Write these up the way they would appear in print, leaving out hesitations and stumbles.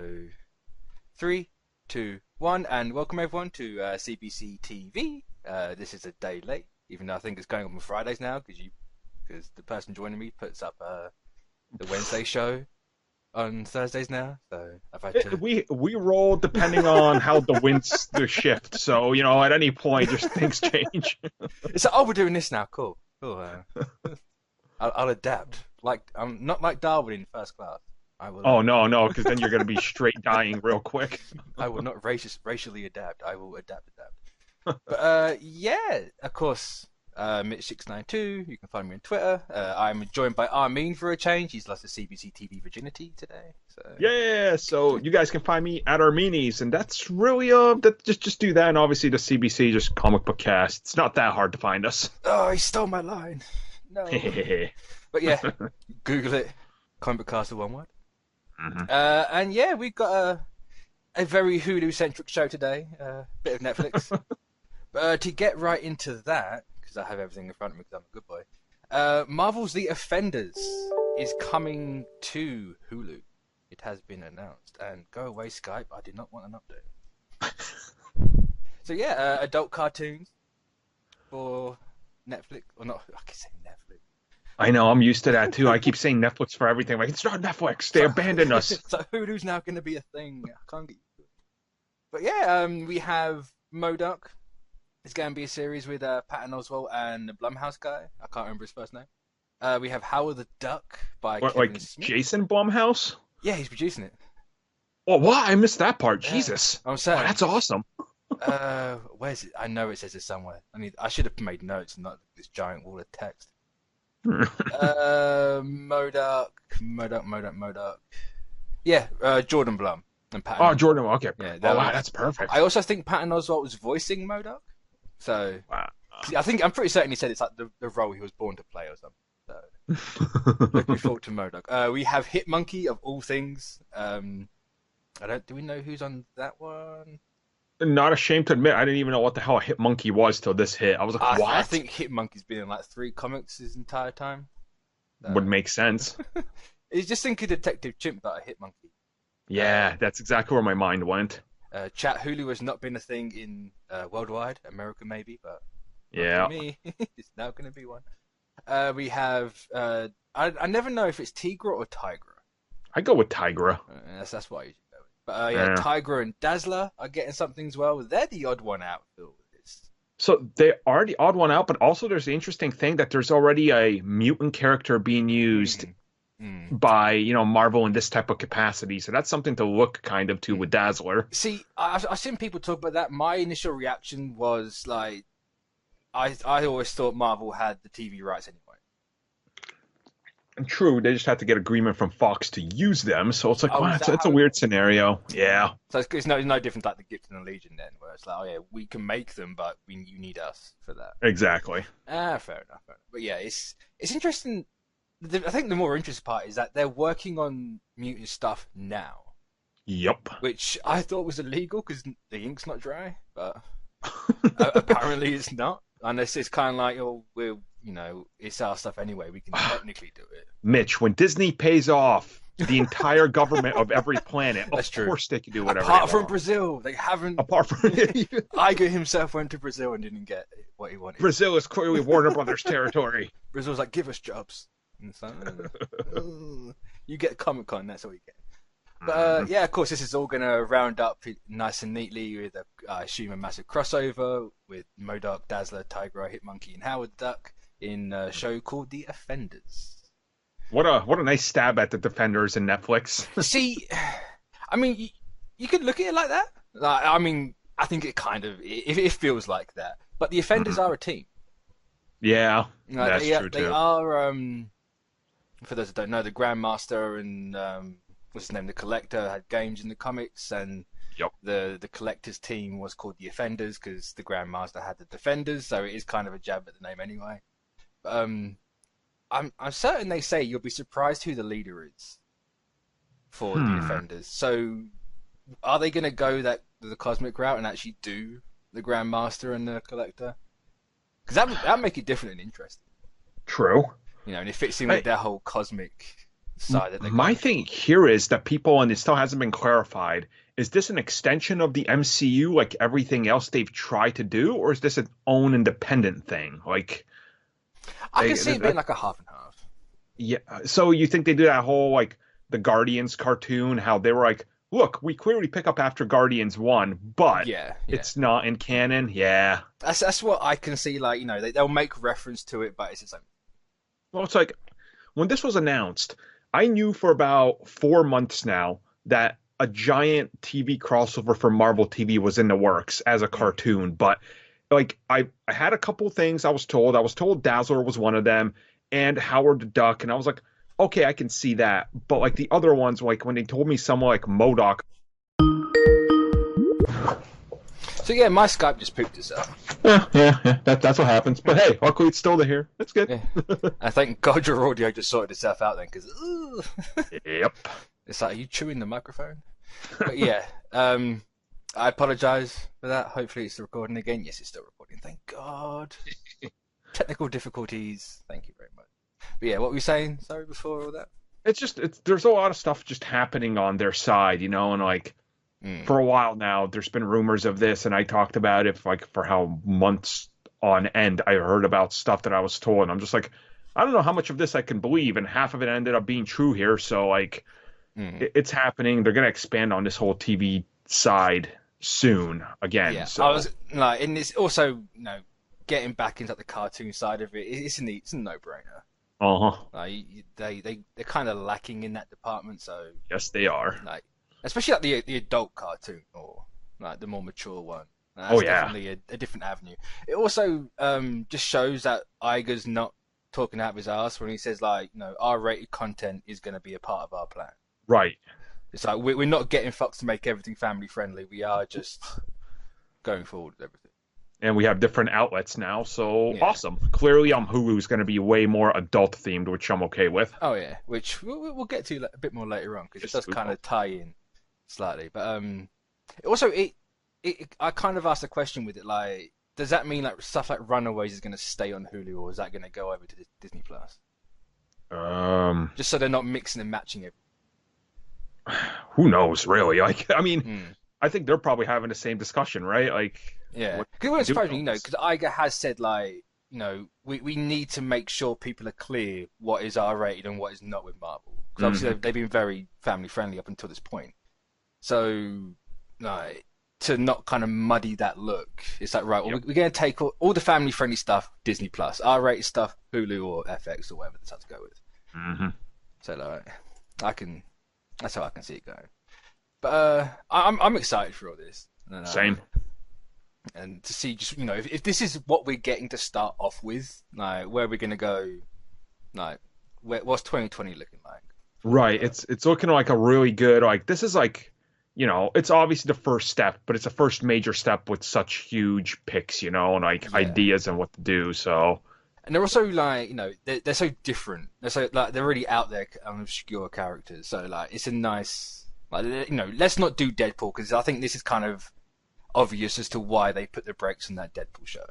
So, 3, 2, 1, and welcome everyone to CBCTV. This is a day late, even though I think it's going on Fridays now because the person joining me puts up the Wednesday show on Thursdays now. So I've had to. We roll depending on how the shift. So at any point, just things change. It's like, oh, we're doing this now. Cool. I'll adapt. I'm not like Darwin in First Class. I will. Oh no, because then you're gonna be straight dying real quick. I will not racially adapt. I will adapt. But yeah, of course, Mitch692. You can find me on Twitter. I'm joined by Armin for a change. He's lost his CBCTV virginity today. So yeah, so you guys can find me at Armini's, and that's really just do that, and obviously the CBC just comic book cast. It's not that hard to find us. Oh, he stole my line. No. But yeah, Google it. Comic book cast, one word. Mm-hmm. And yeah, we've got a very Hulu-centric show today. Bit of Netflix. But to get right into that, because I have everything in front of me because I'm a good boy, Marvel's The Offenders is coming to Hulu. It has been announced. And go away, Skype. I did not want an update. So yeah, adult cartoons for Netflix. Or not, I can say Netflix. I know, I'm used to that too. I keep saying Netflix for everything. Like, it's not Netflix. They abandoned us. So Hulu's now going to be a thing. I can't get used to it. But yeah, we have MODOK. It's going to be a series with Patton Oswalt and the Blumhouse guy. I can't remember his first name. We have Howard the Duck by Kevin Smith. Jason Blumhouse? Yeah, he's producing it. Oh, what? I missed that part. Jesus. I'm sorry. Oh, that's awesome. Where's it? I know it says it somewhere. I should have made notes and not this giant wall of text. MODOK. Yeah, Jordan Blum and Patton. Oh, Jordan. Okay. Yeah, wow, that's perfect. I also think Patton Oswalt was voicing MODOK. So wow. I'm pretty certain he said it's like the role he was born to play or something. So looking forward to MODOK. We have Hitmonkey of all things. Do we know who's on that one? Not ashamed to admit, I didn't even know what the hell a Hitmonkey was till this hit. I was like, what? I think Hitmonkey's been in like 3 comics his entire time. Would make sense. It's just think of Detective Chimp, but a Hitmonkey. Yeah, that's exactly where my mind went. Chat Hulu has not been a thing in worldwide, America maybe, but yeah, for me, it's now going to be one. We have I never know if it's Tigra or Tigra. I go with Tigra. That's what I usually go with. But yeah, Tigra and Dazzler are getting something as well. They're the odd one out for this. So they are the odd one out, but also there's the interesting thing that there's already a mutant character being used by Marvel in this type of capacity. So that's something to look kind of to with Dazzler. See, I've seen people talk about that. My initial reaction was like, I always thought Marvel had the TV rights anyway. And true, they just had to get agreement from Fox to use them. So it's like, wow, it's a weird scenario. Yeah. So it's no different like the Gift and the Legion then, where it's like, oh yeah, we can make them, but you need us for that. Exactly. Fair enough. But yeah, it's interesting. I think the more interesting part is that they're working on mutant stuff now. Yep. Which I thought was illegal because the ink's not dry, but apparently it's not. Unless it's kind of like, it's our stuff anyway. We can technically do it. Mitch, when Disney pays off the entire government of every planet, That's of true. course they can do whatever. Apart from Brazil, they haven't. Apart from Iger himself went to Brazil and didn't get what he wanted. Brazil is clearly Warner Brothers territory. Brazil's like, give us jobs. And it's like, you get Comic-Con, that's all you get. But yeah, of course, this is all going to round up nice and neatly with, I assume, a massive crossover with MODOK, Dazzler, Tigra, Hitmonkey, and Howard Duck in a show called The Offenders. What a nice stab at the Defenders in Netflix. See, I mean, you could look at it like that. I mean, I think it kind of it feels like that. But The Offenders are a team. Yeah, that's true too. They are, for those that don't know, the Grandmaster and what's his name, the Collector had games in the comics, and the Collector's team was called the Offenders because the Grandmaster had the Defenders, so it is kind of a jab at the name anyway. I'm certain they say you'll be surprised who the leader is for the Offenders. So are they going to go the cosmic route and actually do the Grandmaster and the Collector? Because that make it different and interesting. True. And it fits in with their whole cosmic side that they're My going thing for. here is that people, and it still hasn't been clarified, is this an extension of the MCU like everything else they've tried to do, or is this an own independent thing? Like, I can see it being like a half and half. yeah. So you think they do that whole like the Guardians cartoon, how they were like, look, we clearly pick up after Guardians 1, but Yeah, yeah. it's not in canon. Yeah. That's what I can see. Like, they'll make reference to it, but it's the same. Well, it's like when this was announced, I knew for about 4 months now that a giant TV crossover for Marvel TV was in the works as a cartoon, but like I had a couple things I was told. I was told Dazzler was one of them and Howard the Duck, and I was like, okay, I can see that. But like the other ones, like when they told me someone like MODOK. So yeah, my Skype just pooped itself. Yeah. That's what happens. But hey, luckily it's still here. That's good. Yeah. I thank God your audio just sorted itself out then, because Yep. it's like, are you chewing the microphone? But yeah, I apologize for that. Hopefully it's recording again. Yes, it's still recording. Thank God. Technical difficulties. Thank you very much. But yeah, what were you saying? Sorry, before all that. There's a lot of stuff just happening on their side, and like for a while now, there's been rumors of this, and I talked about it like for how months on end I heard about stuff that I was told, and I'm just like, I don't know how much of this I can believe, and half of it ended up being true here. So like, it's happening. They're gonna expand on this whole TV side soon again. Yeah, so. I was like, and it's also getting back into the cartoon side of it. It's a no-brainer. Like, they're kind of lacking in that department, so Yes, they are. like, especially like the adult cartoon or like the more mature one. That's Oh, yeah. definitely a different avenue. It also just shows that Iger's not talking out of his ass when he says like, R-rated content is going to be a part of our plan. Right. It's like we're not getting Fox to make everything family friendly. We are just going forward with everything. And we have different outlets now, so Yeah. awesome. Clearly, Hulu is going to be way more adult themed, which I'm okay with. Oh yeah, which we'll get to a bit more later on, because it does kind of tie in slightly. But also I kind of asked a question with it, like, does that mean like stuff like Runaways is going to stay on Hulu, or is that going to go over to Disney Plus? Just so they're not mixing and matching it. Who knows, really? Like, I mean, I think they're probably having the same discussion, right? Like, yeah, because it wouldn't surprise me, because Iger has said like, we need to make sure people are clear what is R-rated and what is not with Marvel, because obviously they've been very family friendly up until this point. So, like, to not kind of muddy that look, it's like, right, well, we're going to take all the family friendly stuff Disney Plus, R-rated stuff Hulu or FX or whatever that's how to go with. So like, that's how I can see it going. But I'm excited for all this. Same. And to see just if this is what we're getting to start off with, like where we're gonna go, like what's 2020 looking like? Right. It's looking like a really good, like, this is like, it's obviously the first step, but it's a first major step with such huge picks, and like ideas and what to do. So. And they're also like, they're so different. They're so like they're really out there and obscure characters. So like it's a nice, like, let's not do Deadpool, because I think this is kind of obvious as to why they put the brakes on that Deadpool show.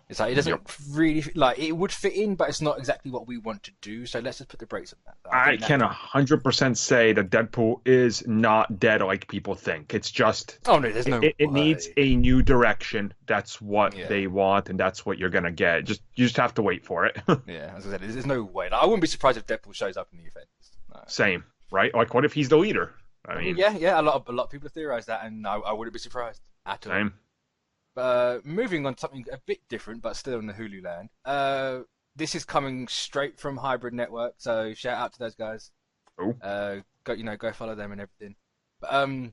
It's like it doesn't really like, it would fit in, but it's not exactly what we want to do. So let's just put the brakes on that. I can 100% say that Deadpool is not dead like people think. It's just there's no it needs a new direction. That's what they want, and that's what you're gonna get. You just have to wait for it. Yeah, as I said, there's no way. Like, I wouldn't be surprised if Deadpool shows up in the event. No. Same, right? Like, what if he's the leader? I mean, yeah. A lot of people have theorized that, and I wouldn't be surprised at all. Same. Moving on to something a bit different, but still in the Hulu land. This is coming straight from Hybrid Network, so shout out to those guys. Oh. Go follow them and everything. But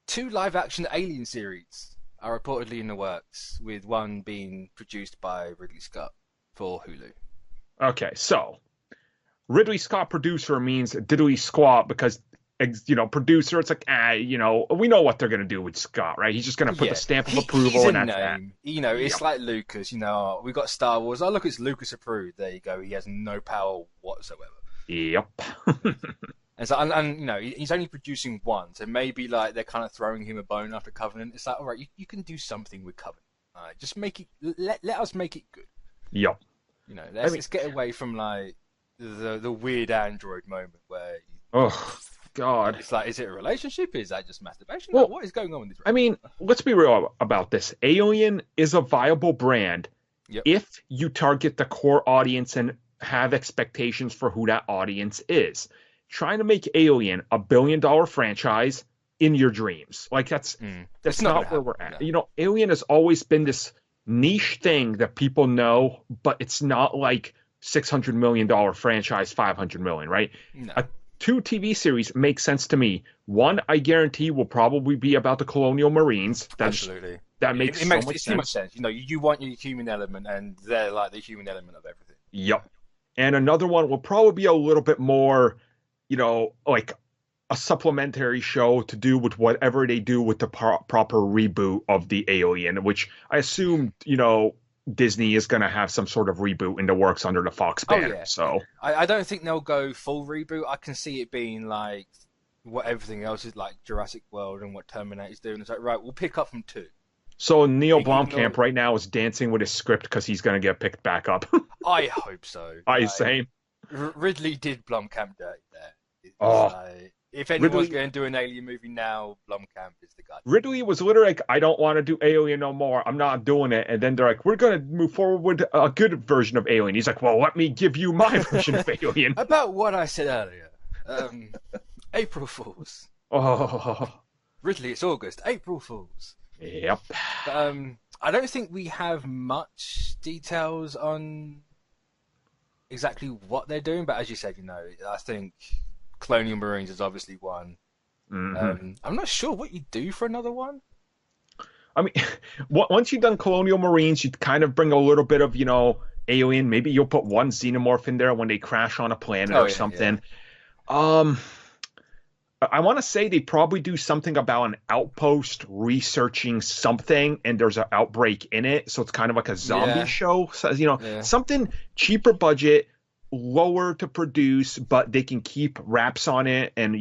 2 live-action Alien series are reportedly in the works, with one being produced by Ridley Scott for Hulu. Okay, so Ridley Scott producer means diddly squat, because producer, it's like, we know what they're going to do with Scott, right? He's just going to put the stamp of approval, and that's that. It's like Lucas, we got Star Wars. Oh, look, it's Lucas approved. There you go. He has no power whatsoever. Yep. And so, and he's only producing one, so maybe like they're kind of throwing him a bone after Covenant. It's like, all right, you can do something with Covenant. Just make it. Let us make it good. Yep. Let's get away from like the weird android moment where Oh God. it's like, is it a relationship? Is that just masturbation? Well, Like, what is going on with this? I mean, let's be real about this. Alien is a viable brand Yep. if you target the core audience and have expectations for who that audience is. Trying to make Alien a billion-dollar franchise in your dreams, like that's not where we're at. No. Alien has always been this niche thing that people know, but it's not like $600 million franchise, 500 million, right? No. 2 TV series make sense to me. One, I guarantee, will probably be about the Colonial Marines. Absolutely. That makes so much sense. Too much sense. You want your human element, and they're like the human element of everything. Yep. And another one will probably be a little bit more, like a supplementary show to do with whatever they do with the proper reboot of the Alien, which I assume, Disney is going to have some sort of reboot in the works under the Fox banner. Yeah. So I don't think they'll go full reboot. I can see it being like what everything else is, like Jurassic World and what Terminator's doing. It's like, right, we'll pick up from 2. So Neil Blomkamp right now is dancing with his script because he's going to get picked back up. I hope so. Same. Ridley did Blomkamp dirty there. If anyone's going to do an Alien movie now, Blomkamp is the guy. Ridley was literally like, I don't want to do Alien no more. I'm not doing it. And then they're like, we're going to move forward with a good version of Alien. He's like, well, let me give you my version of Alien. About what I said earlier. April Fools. Oh. Ridley, it's August. April Fools. Yep. But, I don't think we have much details on exactly what they're doing. But as you said, I think Colonial Marines is obviously one. Mm-hmm. I'm not sure what you do for another one. I mean, once you've done Colonial Marines, you kind of bring a little bit of, Alien. Maybe you'll put one xenomorph in there when they crash on a planet or something. Yeah. I want to say they probably do something about an outpost researching something, and there's an outbreak in it, so it's kind of like a zombie show. So, something cheaper budget, lower to produce, but they can keep wraps on it and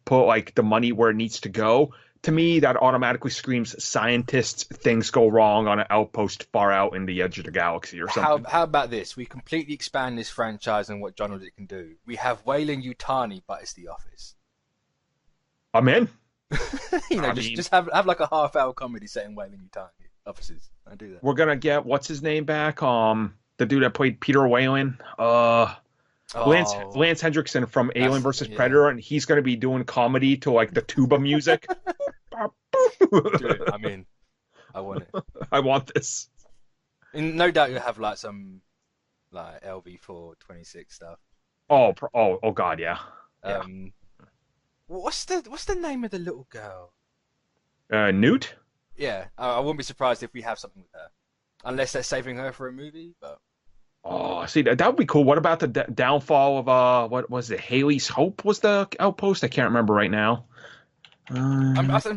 put like the money where it needs to go. To me, that automatically screams scientists. Things go wrong on an outpost far out in the edge of the galaxy or something. How about this? We completely expand this franchise and what genres it can do. We have Weyland Yutani, but it's The Office. I'm in. Just have like a half-hour comedy set in Weyland Yutani offices. I do that. We're gonna get what's his name back? The dude that played Peter Weyland. Lance Hendrickson from Alien vs. Predator, and he's gonna be doing comedy to like the tuba music. Dude, I'm in. I want it. I want this. And no doubt you'll have like some like LV426 stuff. Oh God, yeah. What's the name of the little girl? Newt? Yeah, I wouldn't be surprised if we have something with her, unless they're saving her for a movie. But see, that would be cool. What about the downfall of what was it? Haley's Hope was the outpost. I can't remember right now. Was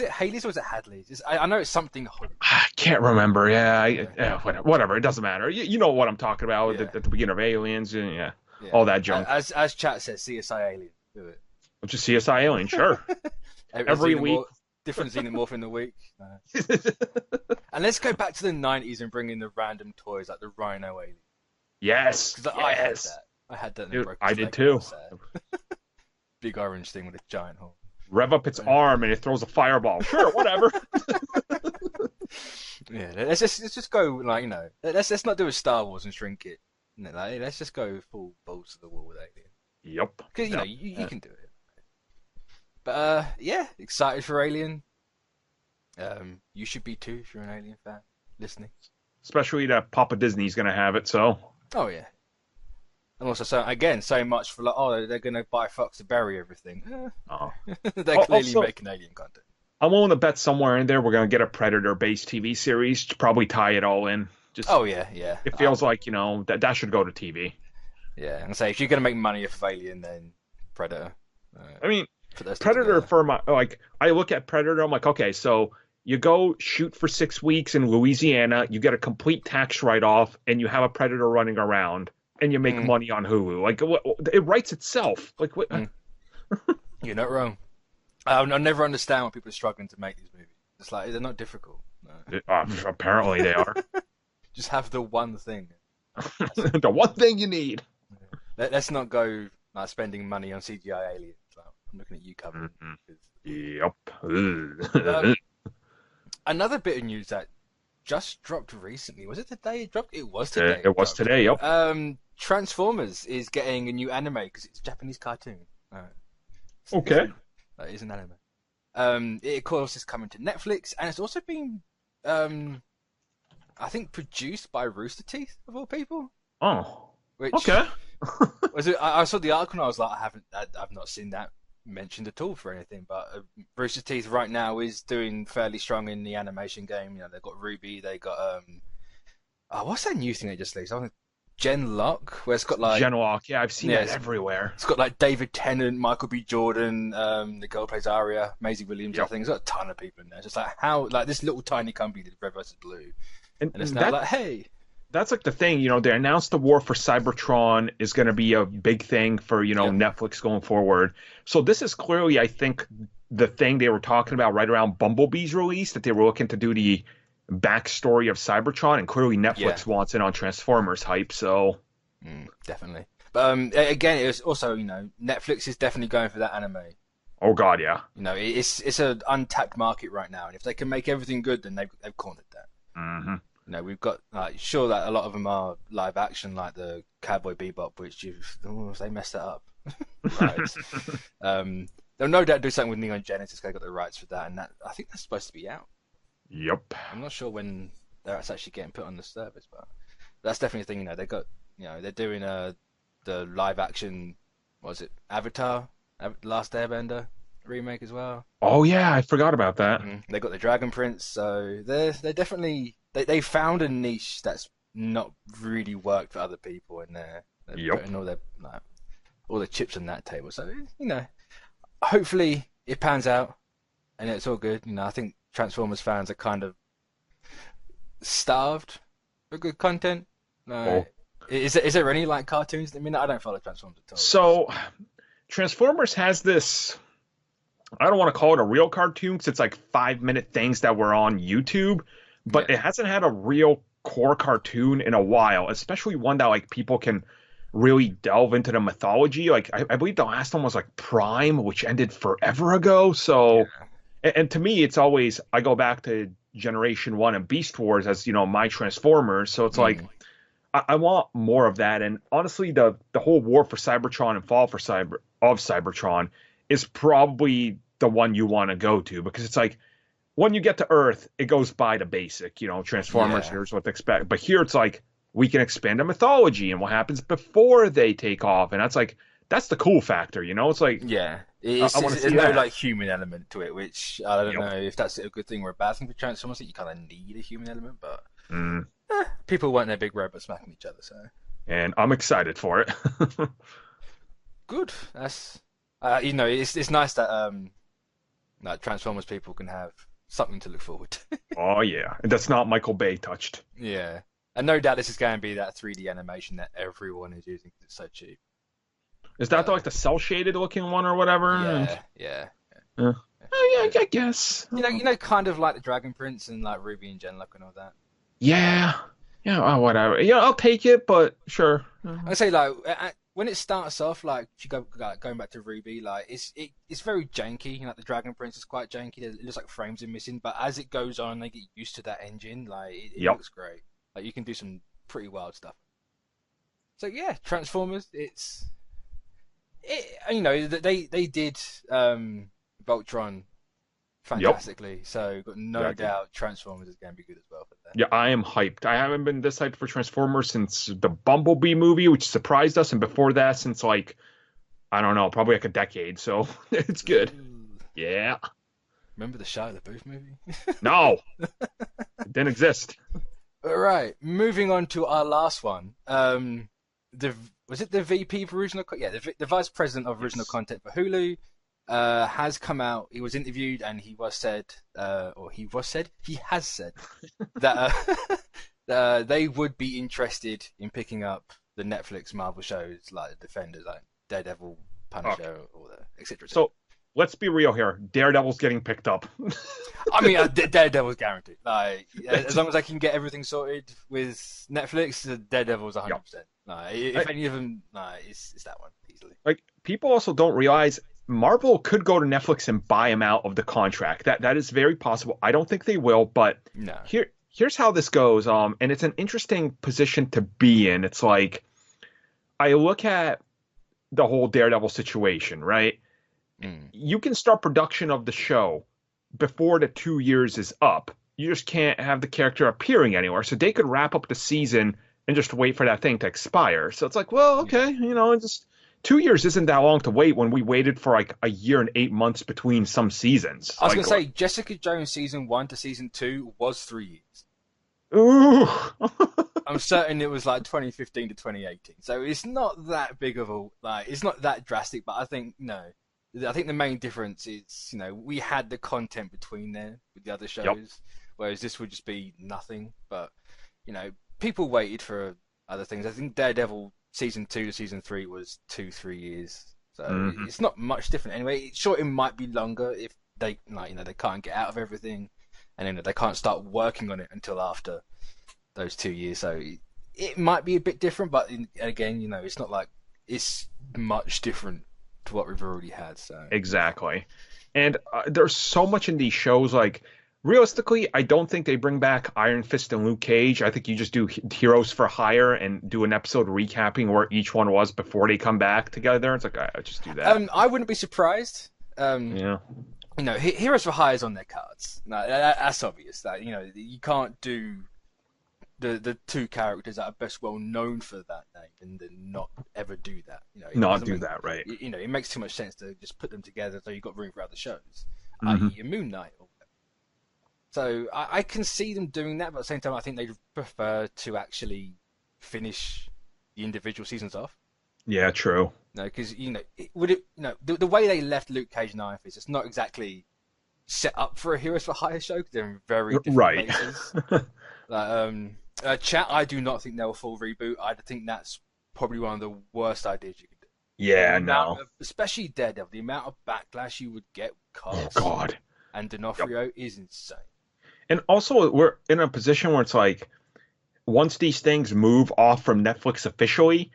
it Haley's or was it Hadley's? I know it's something. I can't remember. Yeah, whatever. It doesn't matter. You know what I'm talking about at the beginning of Aliens and all that junk. As chat says, CSI Alien. Do it. Just CSI Alien, sure. Every week. Different xenomorph in the week. And let's go back to the 90s and bring in the random toys like the Rhino Alien. Yes. I had that. Dude, I did too. Big orange thing with a giant horn. Rev up its arm and it throws a fireball. Sure, whatever. Let's just go let's not do a Star Wars and shrink it. Let's just go full balls to the wall with Alien. Yep. Because you can do it. But excited for Alien. You should be too if you're an Alien fan listening. Especially that Papa Disney's going to have it, so. Oh yeah. And also, so much for they're going to buy Fox to bury everything. They're clearly making Alien content. I'm willing to bet somewhere in there we're going to get a Predator-based TV series to probably tie it all in. It feels like that should go to TV. Yeah, and say if you're going to make money off of Alien, then Predator. I mean, Predator I look at Predator, I'm like, okay, so you go shoot for 6 weeks in Louisiana, you get a complete tax write-off, and you have a Predator running around, and you make money on Hulu. Like, it writes itself. Like, what? You're not wrong. I never understand why people are struggling to make these movies. It's like they're not difficult. No. Apparently they are. Just have the one thing. The one thing you need. Let's not go like spending money on CGI aliens. Like, I'm looking at you, cover. Yep. Another bit of news that just dropped recently. Was it today it dropped? It was today. It was today. Yep. Transformers is getting a new anime because it's a Japanese cartoon. So Okay. that is an anime. It of course is coming to Netflix, and it's also been, I think, produced by Rooster Teeth of all people. Oh. Which, Okay. was it? I saw the article and I was like, I've not seen that mentioned at all for anything. But Rooster Teeth right now is doing fairly strong in the animation game. You know, they've got Ruby, they got what's that new thing they just released? Genlock, where it's got like Genlock. Yeah, I've seen it everywhere. It's got like David Tennant, Michael B. Jordan, the girl who plays Arya, Maisie Williams. I think it's got a ton of people in there. Just like how like this little tiny company did Red vs. Blue, and it's now like, hey. That's like the thing, you know, they announced the war for Cybertron is going to be a big thing for, you know, Netflix going forward. So this is clearly, I think, the thing they were talking about right around Bumblebee's release, that they were looking to do the backstory of Cybertron, and clearly Netflix wants it on Transformers hype, so... definitely. But again, it was also, you know, Netflix is definitely going for that anime. Oh, God, yeah. You know, it's an untapped market right now, and if they can make everything good, then they've cornered that. Mm-hmm. You know, we've got sure that a lot of them are live action, like the Cowboy Bebop, which they messed that up. Right. They'll no doubt do something with Neon Genesis. They got the rights for that, and that I think that's supposed to be out. Yep. I'm not sure when that's actually getting put on the service, but that's definitely a thing. You know, they got they're doing the live action. What was it, Avatar, Last Airbender remake as well? Oh yeah, I forgot about that. They got the Dragon Prince, so they're definitely. They found a niche that's not really worked for other people, and they're putting all the chips on that table. So you know, hopefully it pans out, and it's all good. You know, I think Transformers fans are kind of starved for good content. Is there any like cartoons? I mean, I don't follow Transformers at all. So Transformers has this. I don't want to call it a real cartoon because it's like 5-minute things that were on YouTube. But it hasn't had a real core cartoon in a while, especially one that like people can really delve into the mythology. Like I believe the last one was like Prime, which ended forever ago. So, and to me, it's always I go back to Generation 1 and Beast Wars as, you know, my Transformers. So it's like I want more of that. And honestly, the whole war for Cybertron and fall for Cybertron is probably the one you want to go to, because it's like, when you get to Earth, it goes by the basic, you know, Transformers, here's what to expect. But here it's like, we can expand the mythology and what happens before they take off. And that's the cool factor, you know? It's like... Yeah. There's no, like, human element to it, which I don't know if that's a good thing or a bad thing for Transformers. You kind of need a human element, but people want their big robots smacking each other, so... And I'm excited for it. Good. That's... you know, it's nice that Transformers people can have something to look forward to. Oh, yeah. And that's not Michael Bay touched. Yeah. And no doubt this is going to be that 3D animation that everyone is using because it's so cheap. Is that like the cell-shaded looking one or whatever? Yeah. Oh, yeah, I guess. You know, kind of like the Dragon Prince and like Ruby and Genlock and all that. Yeah. Yeah, whatever. Yeah, I'll take it, but sure. I say, like, when it starts off, like, if you going back to Ruby, like, it's very janky. You know, the Dragon Prince is quite janky. It looks like frames are missing, but as it goes on, they get used to that engine. Like, it looks great. Like, you can do some pretty wild stuff. So yeah, Transformers. You know, they did Voltron fantastically. So got no doubt Transformers is going to be good as well for that. Yeah, I am hyped. I haven't been this hyped for Transformers since the Bumblebee movie, which surprised us, and before that, since like, I don't know, probably like a decade. So it's good. Ooh. Yeah. Remember the Shia LaBeouf movie? No, it didn't exist. All right, moving on to our last one. Was it the VP of original? The vice president of original content for Hulu has come out. He was interviewed, and he has said that they would be interested in picking up the Netflix Marvel shows like the Defenders, like Daredevil, Punisher, or etc. So let's be real here. Daredevil's getting picked up. I mean, Daredevil's guaranteed. Like, as long as I can get everything sorted with Netflix, Daredevil's 100%. Like, if any of them, it's that one easily. Like, people also don't realize Marvel could go to Netflix and buy him out of the contract. That is very possible. I don't think they will, but no. Here's how this goes. And it's an interesting position to be in. It's like, I look at the whole Daredevil situation, right? You can start production of the show before the 2 years is up. You just can't have the character appearing anywhere. So they could wrap up the season and just wait for that thing to expire. So it's like, well, okay, just 2 years isn't that long to wait when we waited for like a year and 8 months between some seasons. I was going to say, Jessica Jones season 1 to season 2 was 3 years. Ooh. I'm certain it was like 2015 to 2018. So it's not that big of it's not that drastic, but I think, I think the main difference is, we had the content between there with the other shows, whereas this would just be nothing. But, people waited for other things. I think Daredevil season 2 to season 3 was 2-3 years. So it's not much different anyway. Sure, it might be longer if they, they can't get out of everything, and then they can't start working on it until after those 2 years. So it might be a bit different, but again, it's not like it's much different to what we've already had. So exactly. And there's so much in these shows. Like, realistically, I don't think they bring back Iron Fist and Luke Cage. I think you just do Heroes for Hire and do an episode recapping where each one was before they come back together. It's like, I just do that. I wouldn't be surprised. Yeah. Heroes for Hire is on their cards. No, that's obvious. That you can't do the two characters that are best well known for that name and then not ever do that. Not do that, right? It makes too much sense to just put them together so you've got room for other shows, i.e. a Moon Knight or whatever. So I can see them doing that, but at the same time, I think they'd prefer to actually finish the individual seasons off. Yeah, true. No, because the way they left Luke Cage and Iron Fist, it's not exactly set up for a Heroes for Hire show because they're in very different places. Chat, I do not think they'll full reboot. I think that's probably one of the worst ideas you could do. Yeah, no. Especially Daredevil, the amount of backlash you would get with Cox and D'Onofrio is insane. And also, we're in a position where it's like, once these things move off from Netflix officially,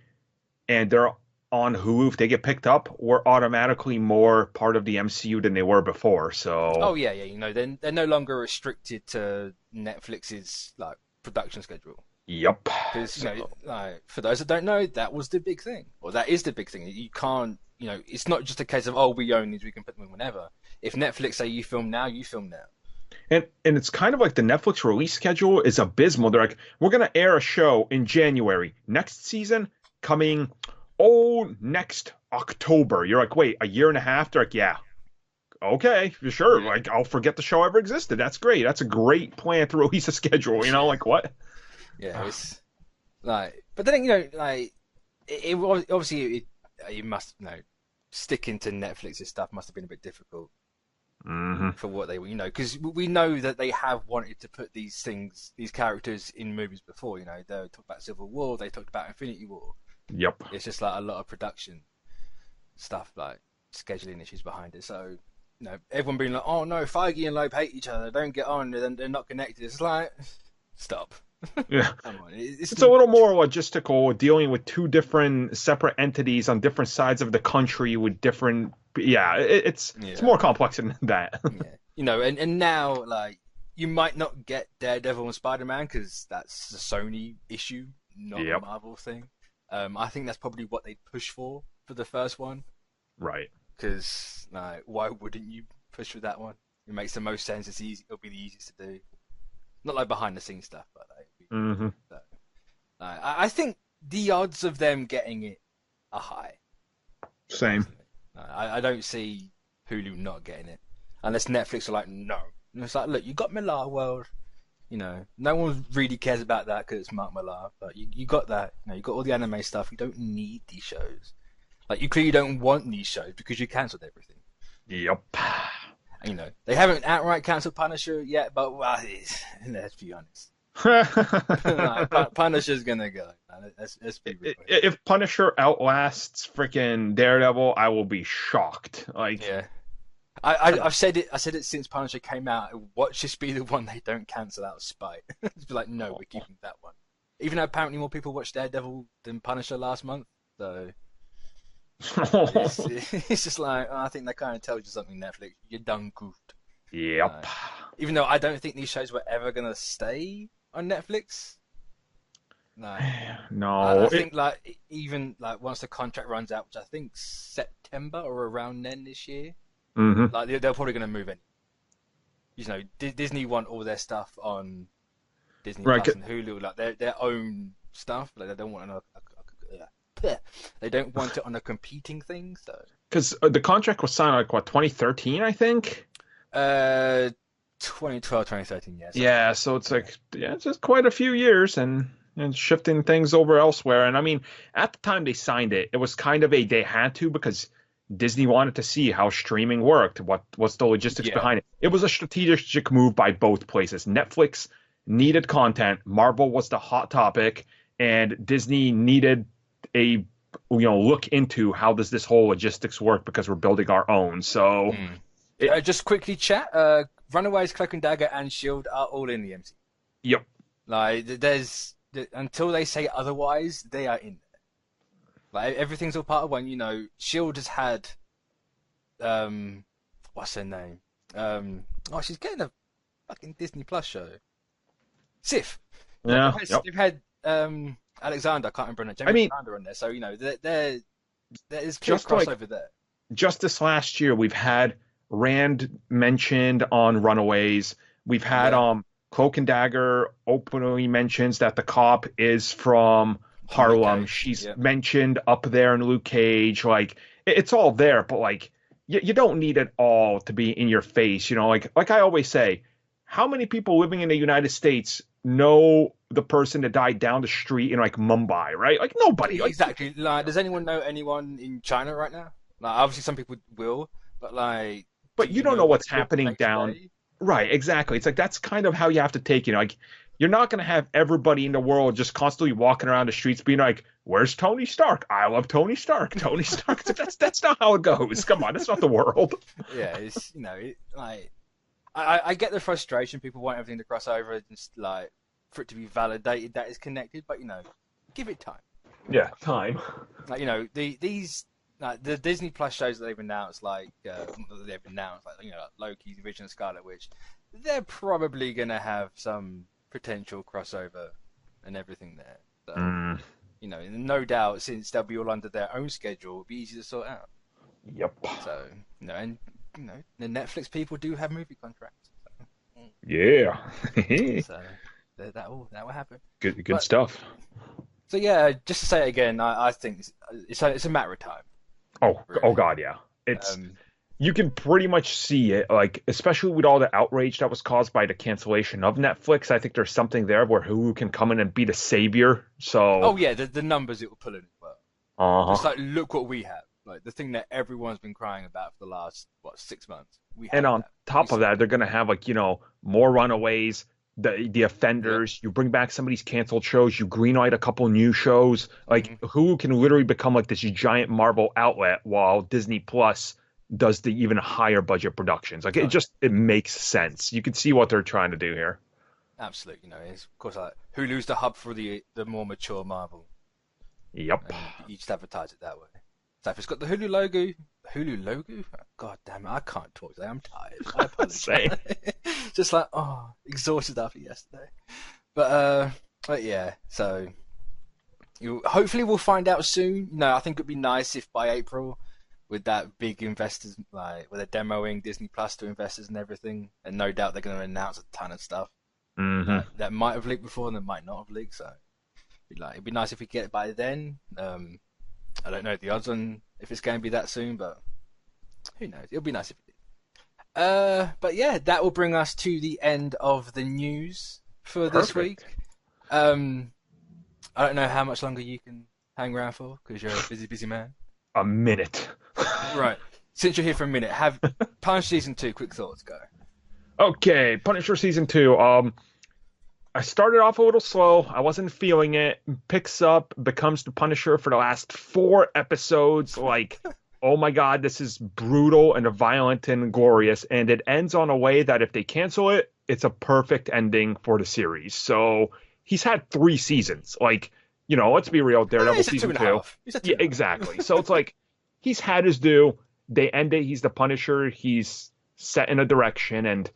and they're on Hulu, if they get picked up, we're automatically more part of the MCU than they were before. So. Oh yeah. They're no longer restricted to Netflix's production schedule. Yep. Because for those that don't know, that was the big thing, or that is the big thing. You can't, it's not just a case of we own these, we can put them in whenever. If Netflix say you film now, you film now. And it's kind of like the Netflix release schedule is abysmal. They're like, we're gonna air a show in January. Next season coming next October. You're like, wait, a year and a half? They're like, yeah. Okay, sure. Like, I'll forget the show ever existed. That's great. That's a great plan to release a schedule. Like what? Yeah, it's like, but then it obviously you must sticking to Netflix's stuff must have been a bit difficult for what they were, because we know that they have wanted to put these characters in movies before. They talked about Civil War, they talked about Infinity War. Yep. It's just like a lot of production stuff, like scheduling issues behind it. So, everyone being like, oh no, Feige and Loeb hate each other, they don't get on, they're not connected. It's like, stop. Yeah. Come on. It's a little more logistical, dealing with two different separate entities on different sides of the country with different. Yeah, it's more complex than that. Yeah. And now, you might not get Daredevil and Spider-Man because that's a Sony issue, not a Marvel thing. I think that's probably what they'd push for the first one. Right. Because why wouldn't you push for that one? It makes the most sense. It's easy. It'll be the easiest to do. Not like behind the scenes stuff, but I think the odds of them getting it are high. Same. I don't see Hulu not getting it unless Netflix are like, no. And it's like, look, you got Millar World. No one really cares about that because it's Mark Millar, but you got that. You got all the anime stuff. You don't need these shows. You clearly don't want these shows because you cancelled everything. Yep. They haven't outright cancelled Punisher yet, but let's be honest. Punisher's gonna go. Let's be real. If Punisher outlasts freaking Daredevil, I will be shocked. I've said it. I said it since Punisher came out. Watch this be the one they don't cancel out of spite. Just be like, no, we're keeping that one. Even though apparently more people watched Daredevil than Punisher last month, so it's just like I think that kind of tells you something. Netflix, you're done goofed. Yep. Even though I don't think these shows were ever gonna stay on Netflix. No, I think even once the contract runs out, which I think September or around then this year, like they're probably going to move in. You know, Disney want all their stuff on Disney Plus and Hulu, like their own stuff. Like they don't want they don't want it on a competing thing. So because the contract was signed like 2013, I think. 2012, 2013, yes. Yeah, so it's like it's just quite a few years and shifting things over elsewhere. And I mean, at the time they signed it, it was kind of they had to because Disney wanted to see how streaming worked, what's the logistics behind it. It was a strategic move by both places. Netflix needed content, Marvel was the hot topic, and Disney needed a look into how does this whole logistics work because we're building our own. So just quickly chat. Runaways, Cloak and Dagger, and Shield are all in the MCU. Yep. Like until they say otherwise, they are in there. Like everything's all part of one. You know, Shield has had what's her name? She's getting a fucking Disney Plus show. Sif. Yeah. They've had Alexander. I can't remember her name. Alexander on there. So you know, there's clear crossover there. Just this last year, we've had Rand mentioned on Runaways. We've had Cloak and Dagger openly mentions that the cop is from Harlem. She's mentioned up there in Luke Cage. Like it's all there, but like you don't need it all to be in your face. You know, like I always say, how many people living in the United States know the person that died down the street in like Mumbai, right? Like nobody. Exactly. Like, does anyone know anyone in China right now? Like, obviously some people will, but like. But you don't know what's happening down. Right, exactly. It's like that's kind of how you have to take it. Like you're not going to have everybody in the world just constantly walking around the streets being like, "Where's Tony Stark? I love Tony Stark. Tony Stark." That's not how it goes. Come on, that's not the world. Yeah, it's I get the frustration. People want everything to cross over, just like for it to be validated that it's connected. But give it time. Yeah, time. Like these. Like the Disney Plus shows that they've announced, like Loki, Vision, and Scarlet Witch, they're probably gonna have some potential crossover and everything there. So, no doubt, since they'll be all under their own schedule, it'll be easy to sort out. Yep. So, the Netflix people do have movie contracts. So. Yeah. So that will happen. Good stuff. So yeah, just to say it again, I think it's a matter of time. Oh God, yeah. It's you can pretty much see it, like especially with all the outrage that was caused by the cancellation of Netflix. I think there's something there where Hulu can come in and be the savior. So the numbers it will pull in as well. It's like look what we have, like the thing that everyone's been crying about for the last 6 months. And on top of that, they're gonna have more Runaways. The Offenders, you bring back some of these canceled shows, you greenlight a couple new shows. Like Hulu can literally become like this giant Marvel outlet while Disney Plus does the even higher budget productions. Like it makes sense. You can see what they're trying to do here. Absolutely, it's of course like Hulu's the hub for the more mature Marvel. Yep. And you just advertise it that way. So if it's got the Hulu logo, God damn it, I can't talk today. I'm tired. I apologize. Just like exhausted after yesterday. But yeah, so hopefully we'll find out soon. I think it'd be nice if by April, with that big investors where they're demoing Disney Plus to investors and everything, and no doubt they're going to announce a ton of stuff that might have leaked before and that might not have leaked. So it'd be nice if we get it by then. I don't know the odds on if it's going to be that soon, but who knows? It'll be nice if it did. But yeah, that will bring us to the end of the news for this week. I don't know how much longer you can hang around for because you're a busy man. A minute. Right. Since you're here for a minute, have Punisher Season 2, quick thoughts, go. Okay, Punisher Season 2. I started off a little slow. I wasn't feeling it. Picks up, becomes the Punisher for the last 4 episodes. Like, oh my God, this is brutal and violent and glorious, and it ends on a way that if they cancel it, it's a perfect ending for the series. So he's had 3 seasons. Like, let's be real, Daredevil He's at season 2.5. 2. He's at Yeah, 2.5. exactly. So it's like he's had his due. They end it. He's the Punisher. He's set in a direction, and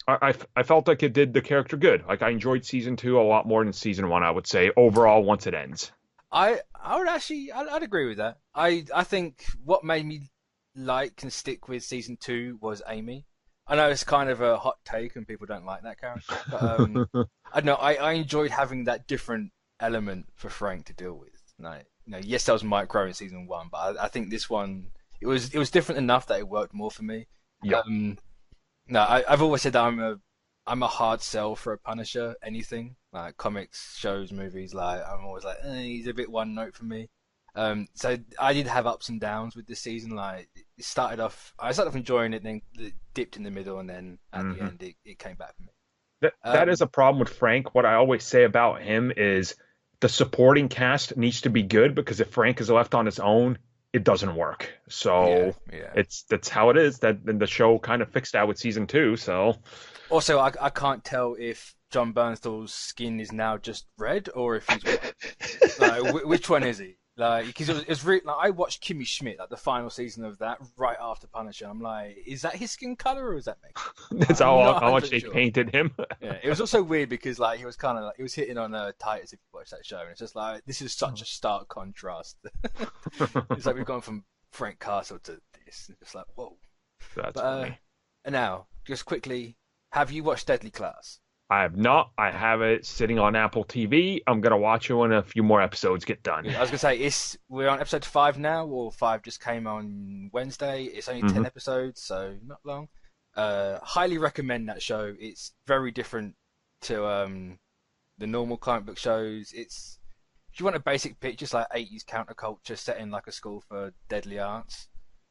I felt like it did the character good. Like I enjoyed season 2 a lot more than season 1, I would say, overall once it ends. I would actually I'd agree with that. I think what made me like and stick with season 2 was Amy. I know it's kind of a hot take and people don't like that character, but I don't know. I enjoyed having that different element for Frank to deal with. Like, yes, that was Micro in season 1, but I think this one it was different enough that it worked more for me. Yeah. No, I've always said that I'm a hard sell for a Punisher. Anything like comics, shows, movies, like I'm always like he's a bit one note for me. So I did have ups and downs with this season. Like I started off enjoying it, then it dipped in the middle, and then at the end it came back for me. That is a problem with Frank. What I always say about him is the supporting cast needs to be good, because if Frank is left on his own, it doesn't work. So that's how it is. That the show kind of fixed that with season 2. So also, I can't tell if John Bernthal's skin is now just red or if he's white. Like, which one is he? Like, because it was really like I watched Kimmy Schmidt, like the final season of that, right after Punisher. I'm like, is that his skin color or is that me? That's how much they painted him. Yeah, it was also weird because like he was kind of like he was hitting on Titus if you watch that show, and it's just like this is such a stark contrast. It's like we've gone from Frank Castle to this. It's like whoa. That's funny. And now, just quickly, have you watched Deadly Class? I have not. I have it sitting on Apple TV. I'm gonna watch it when a few more episodes get done. I was gonna say we're on episode 5 now, or 5 just came on Wednesday. It's only 10 episodes, so not long. Highly recommend that show. It's very different to the normal comic book shows. If you want a basic pitch, just like 80s counterculture set in like a school for deadly arts.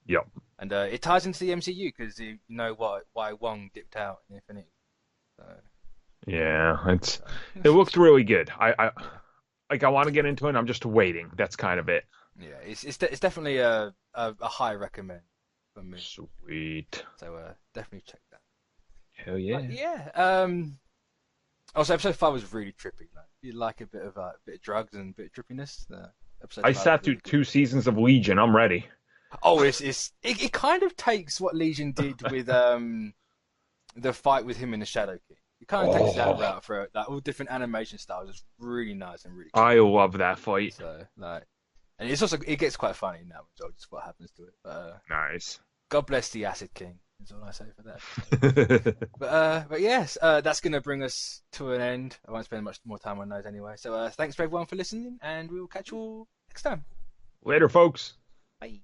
Yep. And it ties into the MCU because you know why Wong dipped out in Infinity. So. Yeah, it looked really good. I want to get into it. I'm just waiting. That's kind of it. Yeah, it's definitely a high recommend for me. Sweet. So definitely check that. Hell yeah. But yeah. Also, episode 5 was really trippy. Like, if you like a bit of drugs and a bit of trippiness. I sat through 2 seasons of Legion. I'm ready. Oh, it kind of takes what Legion did with the fight with him in the Shadow King. It kind of takes that route for like all different animation styles. It's really nice and really cool. I love that fight. So and it gets quite funny now, just what happens to it. But, nice. God bless the Acid King. Is all I say for that. but yes, that's going to bring us to an end. I won't spend much more time on those anyway. So thanks for everyone for listening, and we will catch you all next time. Later, folks. Bye.